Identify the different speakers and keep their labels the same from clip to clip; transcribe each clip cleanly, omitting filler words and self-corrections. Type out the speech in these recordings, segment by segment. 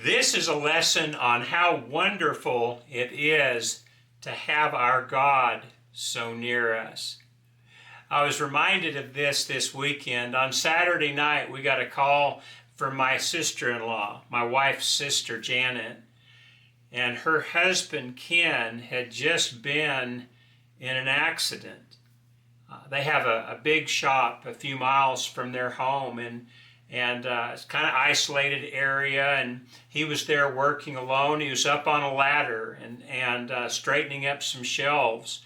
Speaker 1: This is a lesson on how wonderful it is to have our God so near us. I was reminded of this weekend. On Saturday night, we got a call from my sister-in-law, my wife's sister, Janet, and her husband, Ken, had just been in an accident. They have a big shop a few miles from their home, and it's kind of isolated area, and he was there working alone. He was up on a ladder and straightening up some shelves,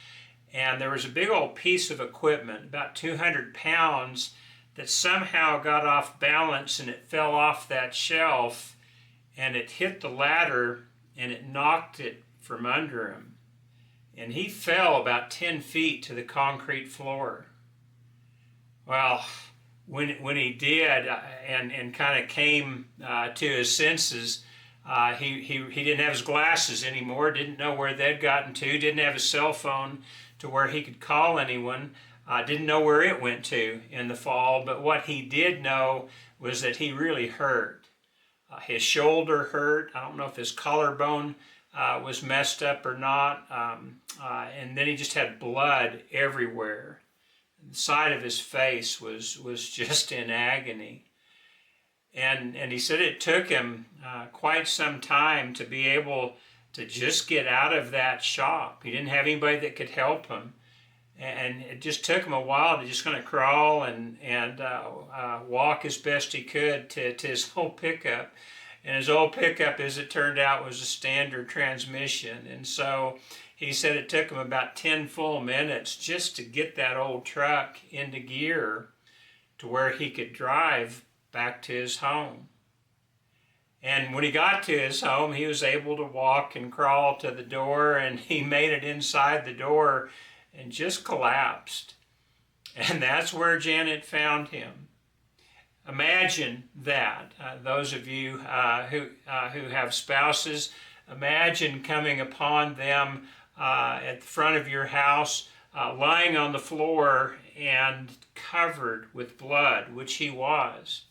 Speaker 1: and there was a big old piece of equipment, about 200 pounds, that somehow got off balance and it fell off that shelf, and it hit the ladder and it knocked it from under him. And he fell about 10 feet to the concrete floor. Well, when he did and kind of came to his senses, he didn't have his glasses anymore, didn't know where they'd gotten to, didn't have a cell phone to where he could call anyone, didn't know where it went to in the fall, but what he did know was that he really hurt. His shoulder hurt. I don't know if his collarbone was messed up or not, and then he just had blood everywhere. The side of his face was just in agony. And he said it took him quite some time to be able to just get out of that shop. He didn't have anybody that could help him. And it just took him a while to just kind of crawl and walk as best he could to his old pickup. And his old pickup, as it turned out, was a standard transmission. And so he said it took him about 10 full minutes just to get that old truck into gear to where he could drive back to his home. And when he got to his home, he was able to walk and crawl to the door, and he made it inside the door and just collapsed. And that's where Janet found him. Imagine that, those of you who have spouses, imagine coming upon them at the front of your house, lying on the floor and covered with blood, which he was.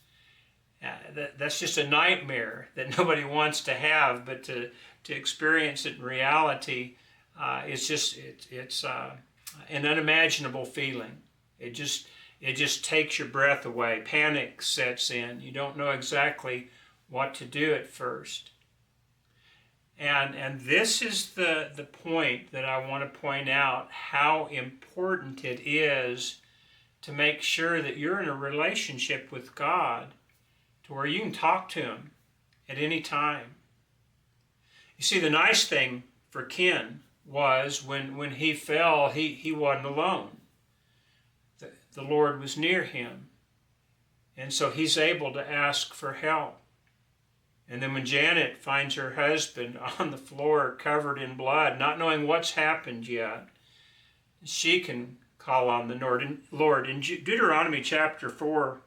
Speaker 1: That's just a nightmare that nobody wants to have, but to experience it in reality, it's an unimaginable feeling. It just takes your breath away. Panic sets in. You don't know exactly what to do at first. And this is the point that I want to point out, how important it is to make sure that you're in a relationship with God to where you can talk to him at any time. You see, the nice thing for Ken was when he fell, he wasn't alone. The Lord was near him. And so he's able to ask for help. And then when Janet finds her husband on the floor covered in blood, not knowing what's happened yet, she can call on the Lord. In Deuteronomy chapter 4,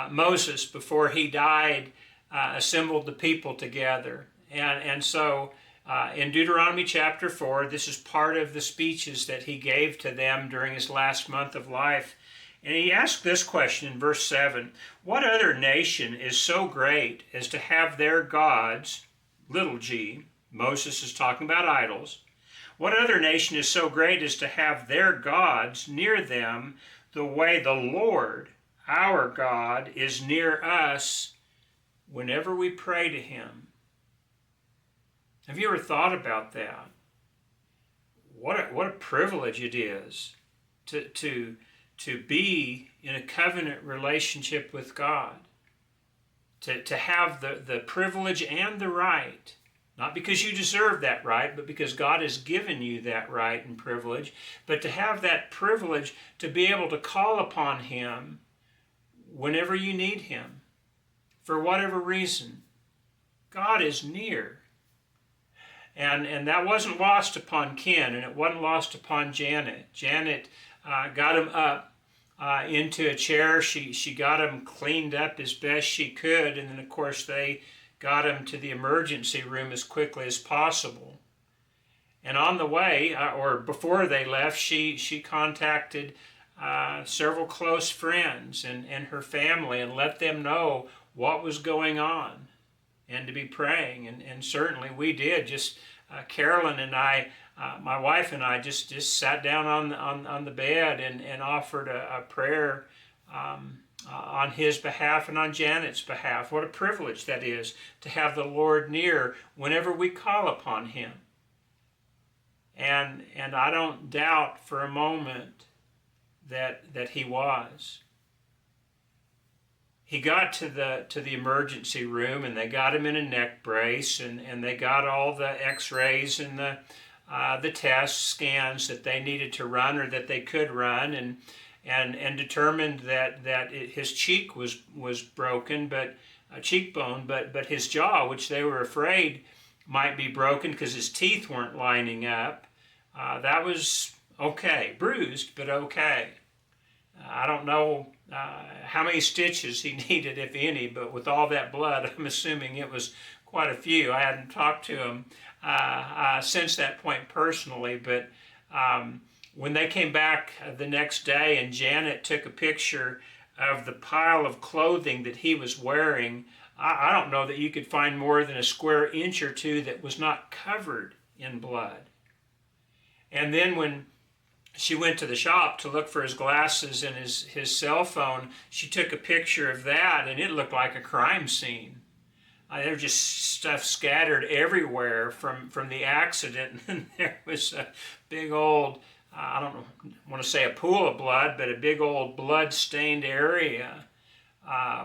Speaker 1: Moses, before he died, assembled the people together. And so in Deuteronomy chapter 4, this is part of the speeches that he gave to them during his last month of life. And he asked this question in verse 7, "What other nation is so great as to have their gods," little g, Moses is talking about idols, "what other nation is so great as to have their gods near them the way the Lord, our God, is near us whenever we pray to him?" Have you ever thought about that? What a privilege it is to be in a covenant relationship with God, to have the privilege and the right, not because you deserve that right, but because God has given you that right and privilege, but to have that privilege to be able to call upon him whenever you need him, for whatever reason. God is near. And that wasn't lost upon Ken, and it wasn't lost upon Janet. Janet got him up into a chair. She got him cleaned up as best she could, and then of course they got him to the emergency room as quickly as possible. And on the way, or before they left, she contacted several close friends and her family and let them know what was going on. and to be praying. And certainly we did. Just Carolyn and I, my wife and I, just sat down on the bed and offered a prayer on his behalf and on Janet's behalf. What a privilege that is, to have the Lord near whenever we call upon him. And I don't doubt for a moment that he was. He got to the emergency room, and they got him in a neck brace, and they got all the x-rays and the tests, scans that they needed to run or that they could run, and determined that his cheek was broken, but a cheekbone, but his jaw, which they were afraid might be broken because his teeth weren't lining up, that was okay, bruised, but okay. I don't know how many stitches he needed, if any, but with all that blood, I'm assuming it was quite a few. I hadn't talked to him since that point personally, but when they came back the next day and Janet took a picture of the pile of clothing that he was wearing, I don't know that you could find more than a square inch or two that was not covered in blood. And then when she went to the shop to look for his glasses and his cell phone, she took a picture of that, and it looked like a crime scene. There was just stuff scattered everywhere from the accident, and there was a big old, I don't want to say a pool of blood, but a big old blood-stained area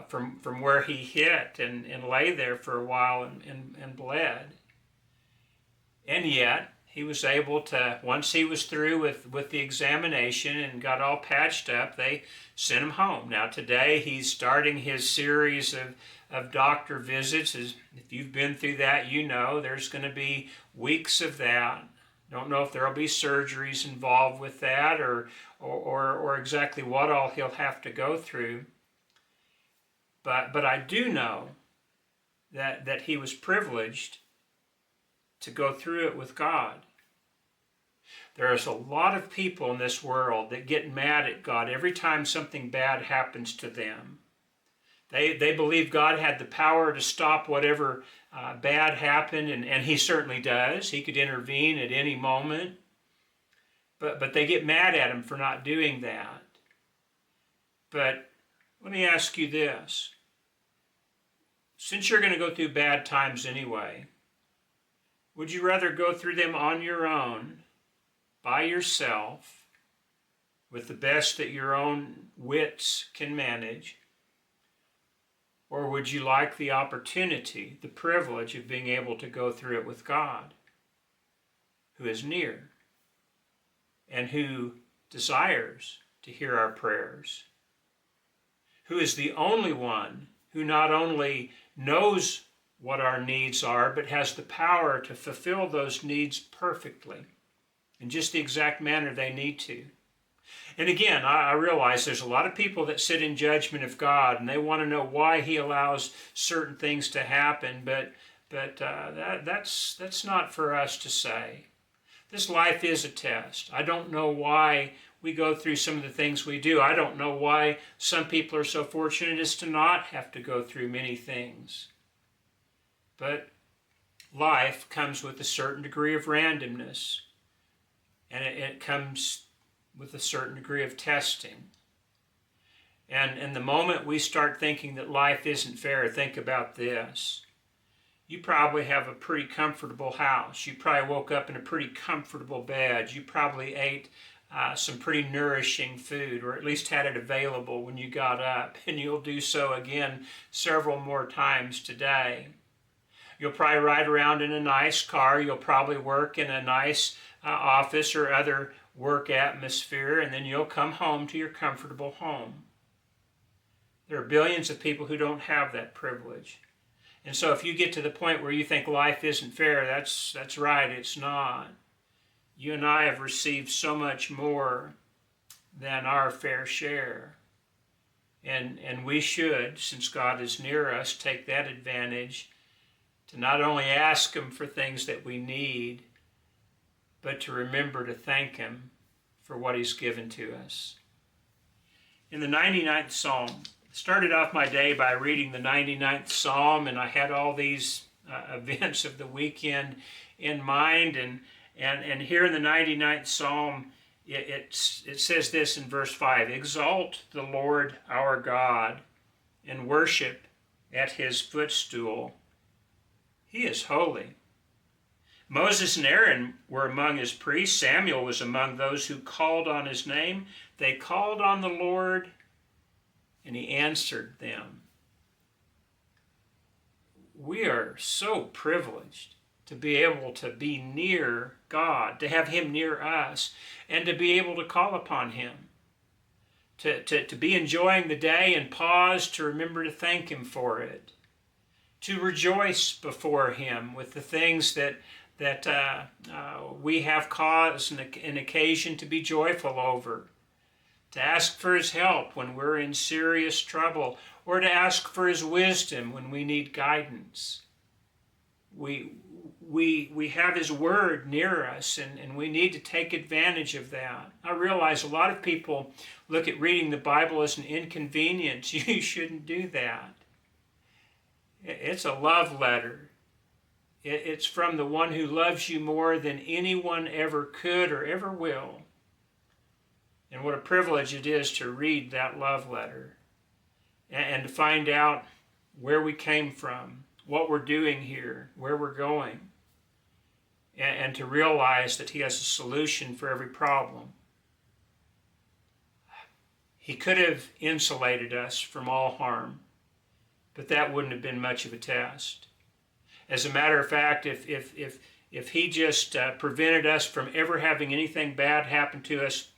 Speaker 1: from where he hit and lay there for a while and bled. And yet, he was able to, once he was through with the examination and got all patched up, they sent him home. Now today he's starting his series of doctor visits. If you've been through that, you know there's going to be weeks of that. Don't know if there'll be surgeries involved with that or exactly what all he'll have to go through. But I do know that he was privileged to go through it with God. There's a lot of people in this world that get mad at God every time something bad happens to them. They believe God had the power to stop whatever bad happened, and he certainly does. He could intervene at any moment. But they get mad at him for not doing that. But let me ask you this. Since you're going to go through bad times anyway, would you rather go through them on your own, by yourself, with the best that your own wits can manage? Or would you like the opportunity, the privilege of being able to go through it with God, who is near and who desires to hear our prayers, who is the only one who not only knows what our needs are, but has the power to fulfill those needs perfectly in just the exact manner they need to. And again, I realize there's a lot of people that sit in judgment of God, and they want to know why he allows certain things to happen, but that's not for us to say. This life is a test. I don't know why we go through some of the things we do. I don't know why some people are so fortunate as to not have to go through many things. But life comes with a certain degree of randomness, and it comes with a certain degree of testing. And the moment we start thinking that life isn't fair, think about this. You probably have a pretty comfortable house. You probably woke up in a pretty comfortable bed. You probably ate some pretty nourishing food, or at least had it available when you got up, and you'll do so again several more times today. You'll probably ride around in a nice car. You'll probably work in a nice office or other work atmosphere, and then you'll come home to your comfortable home. There are billions of people who don't have that privilege. And so if you get to the point where you think life isn't fair, that's right, it's not. You and I have received so much more than our fair share. And we should, since God is near us, take that advantage to not only ask him for things that we need, but to remember to thank him for what he's given to us. In the 99th Psalm, Started off my day by reading the 99th Psalm, and I had all these events of the weekend in mind. And here in the 99th Psalm, it says this in verse 5, "Exalt the Lord our God and worship at his footstool. He is holy." Moses and Aaron were among his priests. Samuel was among those who called on his name. They called on the Lord, and he answered them. We are so privileged to be able to be near God, to have him near us, and to be able to call upon him, to be enjoying the day and pause to remember to thank him for it, to rejoice before him with the things that we have cause and an occasion to be joyful over, to ask for his help when we're in serious trouble, or to ask for his wisdom when we need guidance. We have his word near us, and we need to take advantage of that. I realize a lot of people look at reading the Bible as an inconvenience. You shouldn't do that. It's a love letter. It's from the one who loves you more than anyone ever could or ever will. And what a privilege it is to read that love letter and to find out where we came from, what we're doing here, where we're going, and to realize that he has a solution for every problem. He could have insulated us from all harm, but that wouldn't have been much of a test. As a matter of fact, if he just prevented us from ever having anything bad happen to us,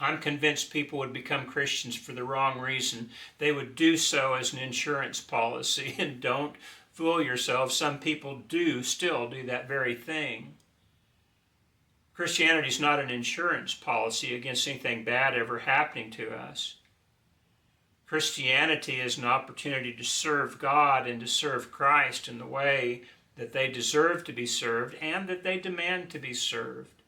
Speaker 1: I'm convinced people would become Christians for the wrong reason. They would do so as an insurance policy, and don't fool yourself. Some people do still do that very thing. Christianity is not an insurance policy against anything bad ever happening to us. Christianity is an opportunity to serve God and to serve Christ in the way that they deserve to be served and that they demand to be served.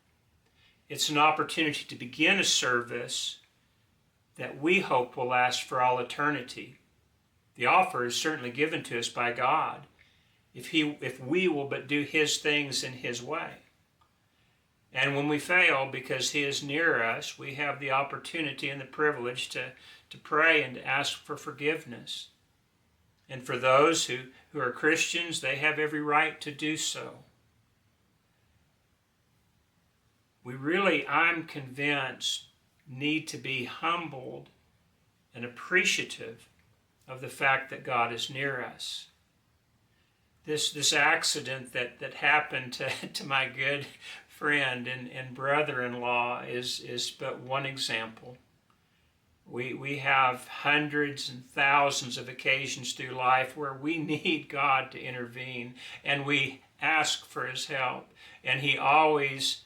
Speaker 1: It's an opportunity to begin a service that we hope will last for all eternity. The offer is certainly given to us by God if we will but do his things in his way. And when we fail, because he is near us, we have the opportunity and the privilege to pray and to ask for forgiveness. And for those who are Christians, they have every right to do so. We really, I'm convinced, need to be humbled and appreciative of the fact that God is near us. This accident that happened to my good friend and brother-in-law is but one example. We have hundreds and thousands of occasions through life where we need God to intervene, and we ask for his help, and he always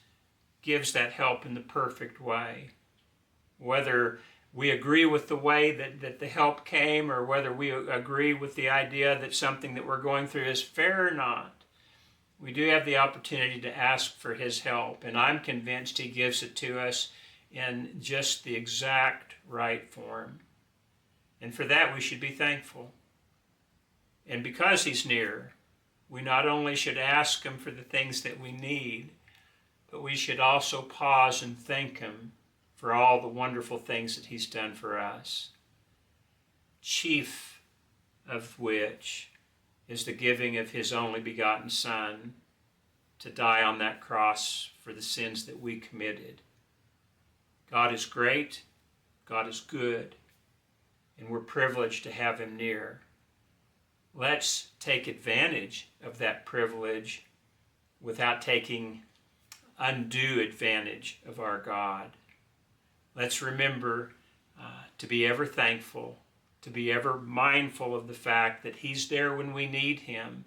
Speaker 1: gives that help in the perfect way. Whether we agree with the way that the help came, or whether we agree with the idea that something that we're going through is fair or not, we do have the opportunity to ask for his help, and I'm convinced he gives it to us in just the exact right form. And for that we should be thankful. And because he's near, we not only should ask him for the things that we need, but we should also pause and thank him for all the wonderful things that he's done for us. Chief of which is the giving of his only begotten Son to die on that cross for the sins that we committed. God is great, God is good, and we're privileged to have him near. Let's take advantage of that privilege without taking undue advantage of our God. Let's remember to be ever thankful, to be ever mindful of the fact that he's there when we need him,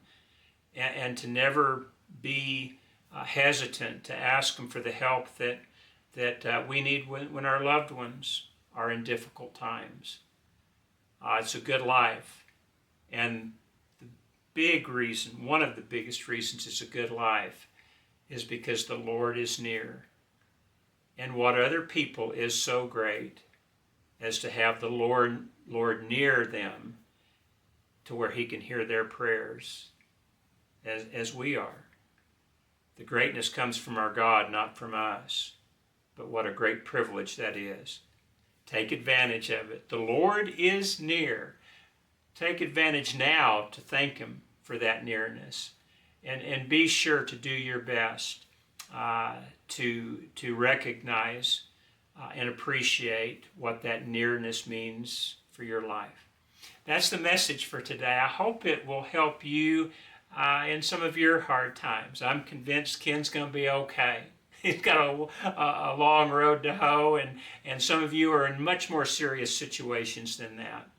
Speaker 1: and to never be hesitant to ask him for the help that we need when our loved ones are in difficult times. It's a good life, and the big reason, one of the biggest reasons it's a good life, is because the Lord is near. And what other people is so great as to have the Lord near them to where he can hear their prayers as we are. The greatness comes from our God, not from us. But what a great privilege that is. Take advantage of it. The Lord is near. Take advantage now to thank him for that nearness. And be sure to do your best to recognize and appreciate what that nearness means for your life. That's the message for today. I hope it will help you in some of your hard times. I'm convinced Ken's going to be okay. He's got a long road to hoe, and some of you are in much more serious situations than that.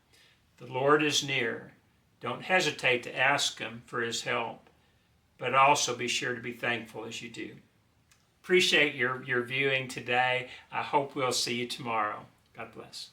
Speaker 1: The Lord is near. Don't hesitate to ask him for his help, but also be sure to be thankful as you do. Appreciate your viewing today. I hope we'll see you tomorrow. God bless.